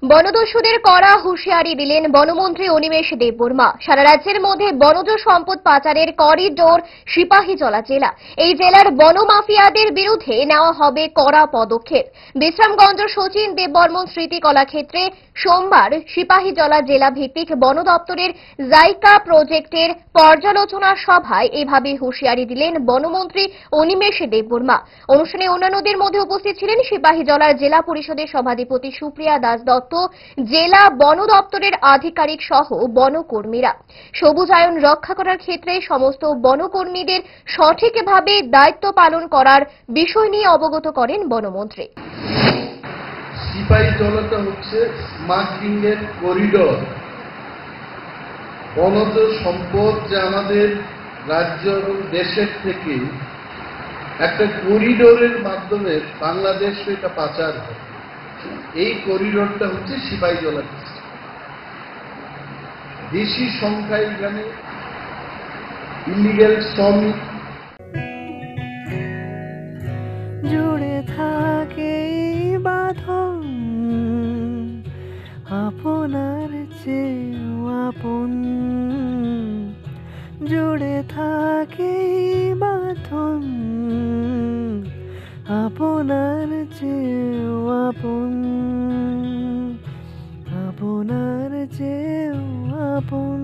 বনদস্যুদের কড়া হুঁশিয়ারি দিলেন বনমন্ত্রী অনিমেষ দেববর্মা। সারা রাজ্যের মধ্যে বনজ সম্পদ পাচারের করিডোর সিপাহীজলা জেলা। এই জেলার বন মাফিয়াদের বিরুদ্ধে নেওয়া হবে কড়া পদক্ষেপ। বিশ্রামগঞ্জ শচীন দেববর্মন স্মৃতি কলাক্ষেত্রে সোমবার সিপাহীজলা জেলা ভিত্তিক বন দপ্তরের জাইকা প্রজেক্টের পর্যালোচনা সভায় এভাবে হুঁশিয়ারি দিলেন বনমন্ত্রী অনিমেষ দেববর্মা। অনুষ্ঠানে অন্যান্যদের মধ্যে উপস্থিত ছিলেন সিপাহীজলার জেলা পরিষদের সভাধিপতি সুপ্রিয়া দাস দত্ত, জেলা বন দপ্তরের আধিকারিক সহ বনকর্মীরা। সবুজায়ন রক্ষা করার ক্ষেত্রে সমস্ত বনকর্মীদের সঠিকভাবে দায়িত্ব পালন করার বিষয় নিয়ে অবগত করেন বনমন্ত্রী। সিপাহীজলাটা হচ্ছে স্মাগলিং এর করিডোর। বনজ সম্পদ যে আমাদের রাজ্য এবং দেশের থেকে একটা করিডোরের মাধ্যমে বাংলাদেশ এটা পাচার হয়। এই করিডোরটা হচ্ছে সিপাহীজলা। বেশি সংখ্যায় এখানে ইলিগ্যাল শ্রমিক জুড়ে থাকে বাঁধন আপনার চেয়েও আপন, জুড়ে থাকে বাঁধন আপনার চেয়েও আপন, আপনার চেয়েও আপন।